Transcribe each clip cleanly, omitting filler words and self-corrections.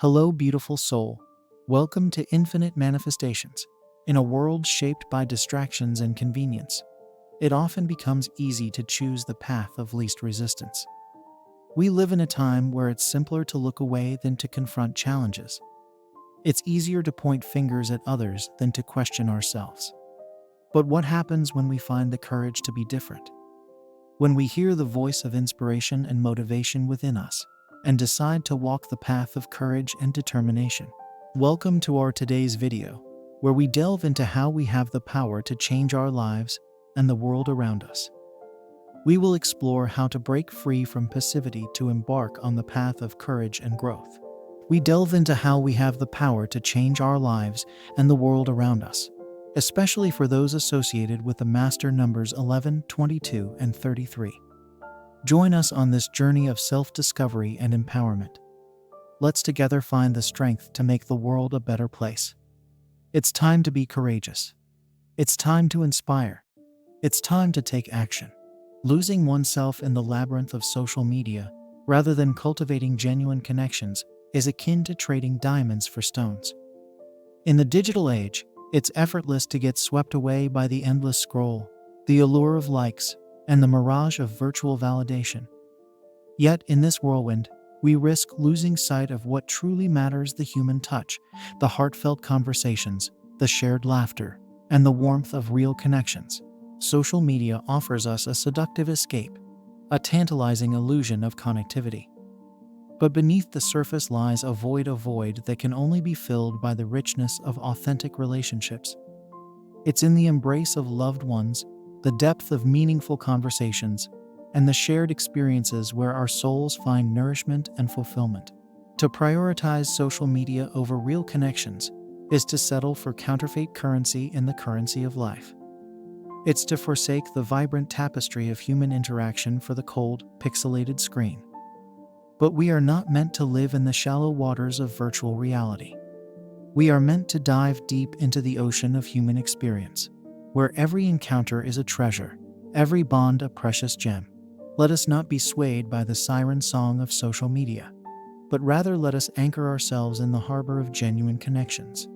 Hello, beautiful soul. Welcome to Infinite Manifestations. In a world shaped by distractions and convenience, it often becomes easy to choose the path of least resistance. We live in a time where it's simpler to look away than to confront challenges. It's easier to point fingers at others than to question ourselves. But what happens when we find the courage to be different? When we hear the voice of inspiration and motivation within us, and decide to walk the path of courage and determination. Welcome to our today's video, where we delve into how we have the power to change our lives and the world around us. We will explore how to break free from passivity to embark on the path of courage and growth. We delve into how we have the power to change our lives and the world around us, especially for those associated with the master numbers 11, 22, and 33. Join us on this journey of self-discovery and empowerment. Let's together find the strength to make the world a better place. It's time to be courageous. It's time to inspire. It's time to take action. Losing oneself in the labyrinth of social media, rather than cultivating genuine connections, is akin to trading diamonds for stones. In the digital age, it's effortless to get swept away by the endless scroll, the allure of likes, and the mirage of virtual validation. Yet, in this whirlwind, we risk losing sight of what truly matters: the human touch, the heartfelt conversations, the shared laughter, and the warmth of real connections. Social media offers us a seductive escape, a tantalizing illusion of connectivity. But beneath the surface lies a void that can only be filled by the richness of authentic relationships. It's in the embrace of loved ones, the depth of meaningful conversations, and the shared experiences where our souls find nourishment and fulfillment. To prioritize social media over real connections is to settle for counterfeit currency in the currency of life. It's to forsake the vibrant tapestry of human interaction for the cold, pixelated screen. But we are not meant to live in the shallow waters of virtual reality. We are meant to dive deep into the ocean of human experience, where every encounter is a treasure, every bond a precious gem. Let us not be swayed by the siren song of social media, but rather let us anchor ourselves in the harbor of genuine connections.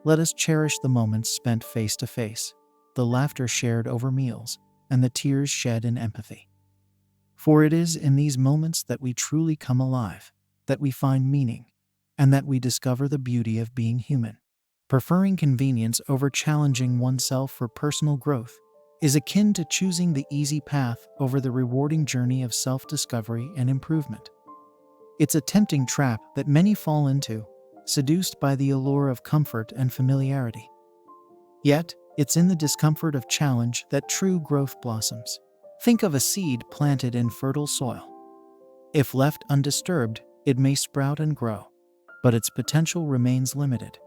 Let us cherish the moments spent face to face, the laughter shared over meals, and the tears shed in empathy. For it is in these moments that we truly come alive, that we find meaning, and that we discover the beauty of being human. Preferring convenience over challenging oneself for personal growth is akin to choosing the easy path over the rewarding journey of self-discovery and improvement. It's a tempting trap that many fall into, seduced by the allure of comfort and familiarity. Yet, it's in the discomfort of challenge that true growth blossoms. Think of a seed planted in fertile soil. If left undisturbed, it may sprout and grow, but its potential remains limited.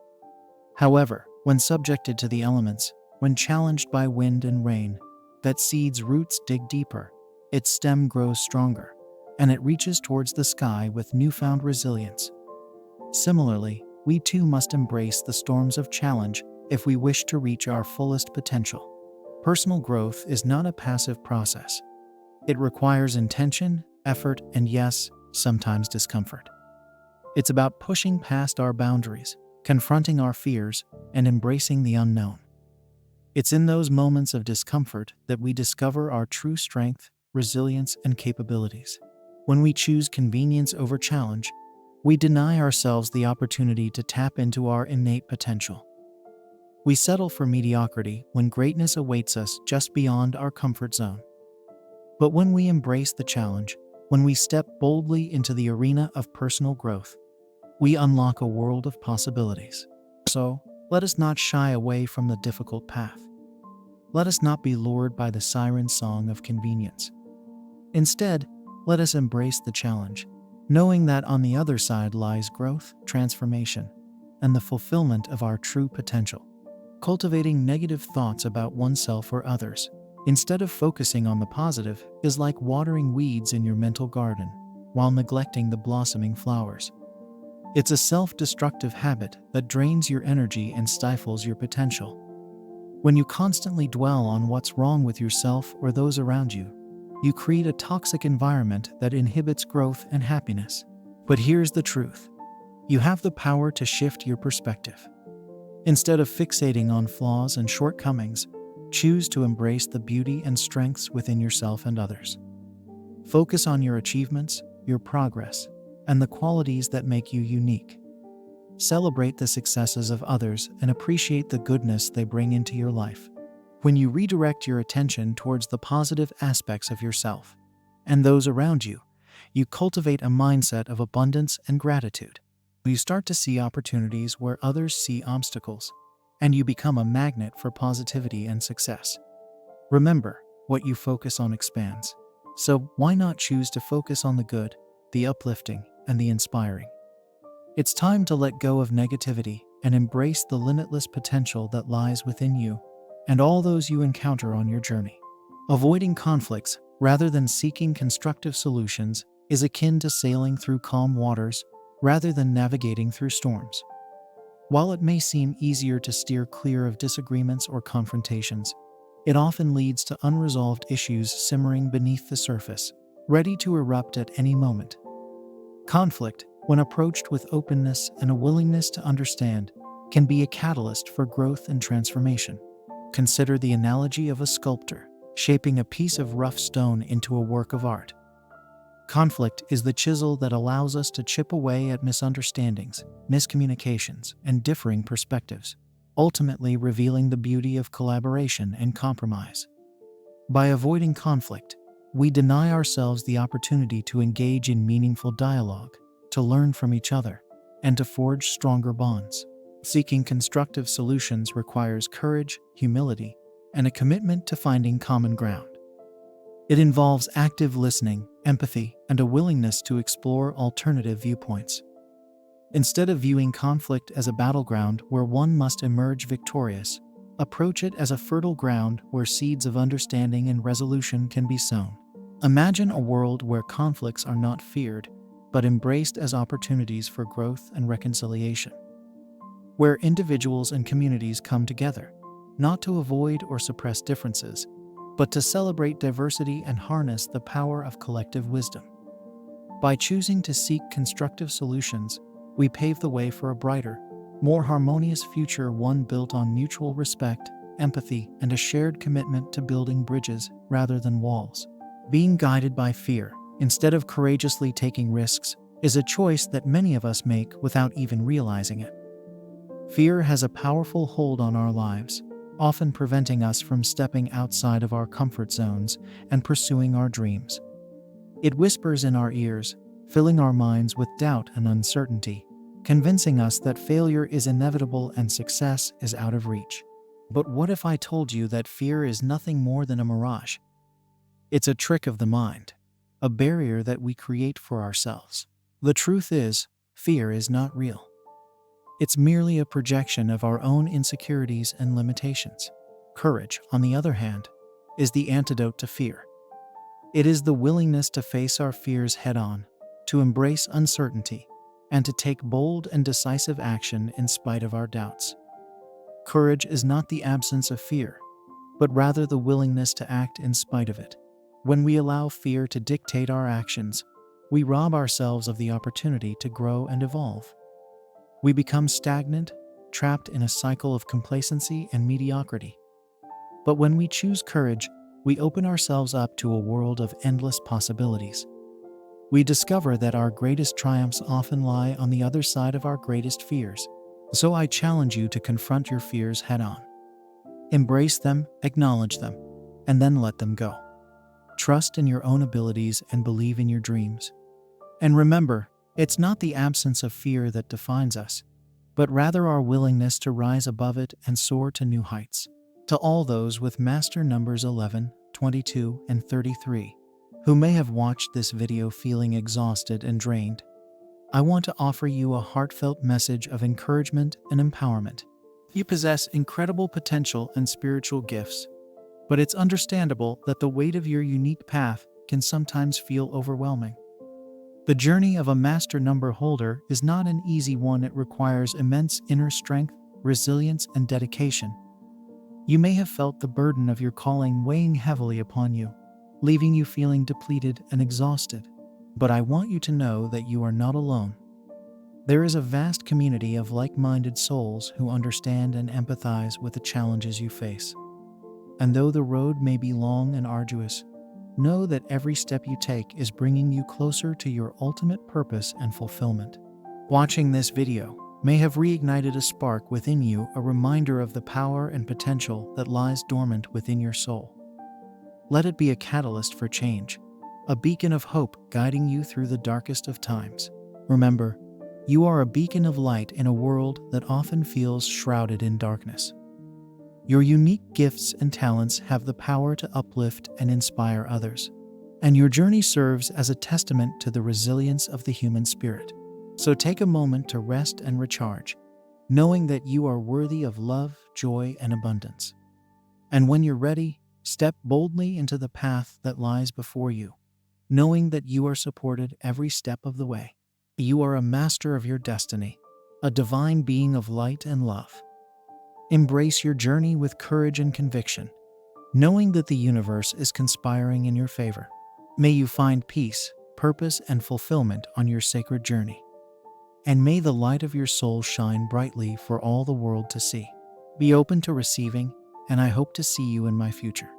However, when subjected to the elements, when challenged by wind and rain, that seed's roots dig deeper, its stem grows stronger, and it reaches towards the sky with newfound resilience. Similarly, we too must embrace the storms of challenge if we wish to reach our fullest potential. Personal growth is not a passive process. It requires intention, effort, and yes, sometimes discomfort. It's about pushing past our boundaries, confronting our fears, and embracing the unknown. It's in those moments of discomfort that we discover our true strength, resilience, and capabilities. When we choose convenience over challenge, we deny ourselves the opportunity to tap into our innate potential. We settle for mediocrity when greatness awaits us just beyond our comfort zone. But when we embrace the challenge, when we step boldly into the arena of personal growth, we unlock a world of possibilities. So, let us not shy away from the difficult path. Let us not be lured by the siren song of convenience. Instead, let us embrace the challenge, knowing that on the other side lies growth, transformation, and the fulfillment of our true potential. Cultivating negative thoughts about oneself or others, instead of focusing on the positive, is like watering weeds in your mental garden, while neglecting the blossoming flowers. It's a self-destructive habit that drains your energy and stifles your potential. When you constantly dwell on what's wrong with yourself or those around you, you create a toxic environment that inhibits growth and happiness. But here's the truth. You have the power to shift your perspective. Instead of fixating on flaws and shortcomings, choose to embrace the beauty and strengths within yourself and others. Focus on your achievements, your progress, and the qualities that make you unique. Celebrate the successes of others and appreciate the goodness they bring into your life. When you redirect your attention towards the positive aspects of yourself and those around you, you cultivate a mindset of abundance and gratitude. You start to see opportunities where others see obstacles, and you become a magnet for positivity and success. Remember, what you focus on expands. So why not choose to focus on the good, the uplifting, and the inspiring? It's time to let go of negativity and embrace the limitless potential that lies within you and all those you encounter on your journey. Avoiding conflicts rather than seeking constructive solutions is akin to sailing through calm waters rather than navigating through storms. While it may seem easier to steer clear of disagreements or confrontations, it often leads to unresolved issues simmering beneath the surface, ready to erupt at any moment. Conflict, when approached with openness and a willingness to understand, can be a catalyst for growth and transformation. Consider the analogy of a sculptor shaping a piece of rough stone into a work of art. Conflict is the chisel that allows us to chip away at misunderstandings, miscommunications, and differing perspectives, ultimately revealing the beauty of collaboration and compromise. By avoiding conflict, we deny ourselves the opportunity to engage in meaningful dialogue, to learn from each other, and to forge stronger bonds. Seeking constructive solutions requires courage, humility, and a commitment to finding common ground. It involves active listening, empathy, and a willingness to explore alternative viewpoints. Instead of viewing conflict as a battleground where one must emerge victorious, approach it as a fertile ground where seeds of understanding and resolution can be sown. Imagine a world where conflicts are not feared, but embraced as opportunities for growth and reconciliation. Where individuals and communities come together, not to avoid or suppress differences, but to celebrate diversity and harness the power of collective wisdom. By choosing to seek constructive solutions, we pave the way for a brighter, more harmonious future, one built on mutual respect, empathy, and a shared commitment to building bridges rather than walls. Being guided by fear, instead of courageously taking risks, is a choice that many of us make without even realizing it. Fear has a powerful hold on our lives, often preventing us from stepping outside of our comfort zones and pursuing our dreams. It whispers in our ears, filling our minds with doubt and uncertainty, convincing us that failure is inevitable and success is out of reach. But what if I told you that fear is nothing more than a mirage? It's a trick of the mind, a barrier that we create for ourselves. The truth is, fear is not real. It's merely a projection of our own insecurities and limitations. Courage, on the other hand, is the antidote to fear. It is the willingness to face our fears head-on, to embrace uncertainty, and to take bold and decisive action in spite of our doubts. Courage is not the absence of fear, but rather the willingness to act in spite of it. When we allow fear to dictate our actions, we rob ourselves of the opportunity to grow and evolve. We become stagnant, trapped in a cycle of complacency and mediocrity. But when we choose courage, we open ourselves up to a world of endless possibilities. We discover that our greatest triumphs often lie on the other side of our greatest fears. So I challenge you to confront your fears head-on. Embrace them, acknowledge them, and then let them go. Trust in your own abilities and believe in your dreams. And remember, it's not the absence of fear that defines us, but rather our willingness to rise above it and soar to new heights. To all those with master numbers 11, 22, and 33, who may have watched this video feeling exhausted and drained, I want to offer you a heartfelt message of encouragement and empowerment. You possess incredible potential and spiritual gifts, but it's understandable that the weight of your unique path can sometimes feel overwhelming. The journey of a master number holder is not an easy one. It requires immense inner strength, resilience, and dedication. You may have felt the burden of your calling weighing heavily upon you, leaving you feeling depleted and exhausted. But I want you to know that you are not alone. There is a vast community of like-minded souls who understand and empathize with the challenges you face. And though the road may be long and arduous, know that every step you take is bringing you closer to your ultimate purpose and fulfillment. Watching this video may have reignited a spark within you, a reminder of the power and potential that lies dormant within your soul. Let it be a catalyst for change, a beacon of hope guiding you through the darkest of times. Remember, you are a beacon of light in a world that often feels shrouded in darkness. Your unique gifts and talents have the power to uplift and inspire others, and your journey serves as a testament to the resilience of the human spirit. So take a moment to rest and recharge, knowing that you are worthy of love, joy, and abundance. And when you're ready, step boldly into the path that lies before you, knowing that you are supported every step of the way. You are a master of your destiny, a divine being of light and love. Embrace your journey with courage and conviction, knowing that the universe is conspiring in your favor. May you find peace, purpose, and fulfillment on your sacred journey. And may the light of your soul shine brightly for all the world to see. Be open to receiving, and I hope to see you in my future.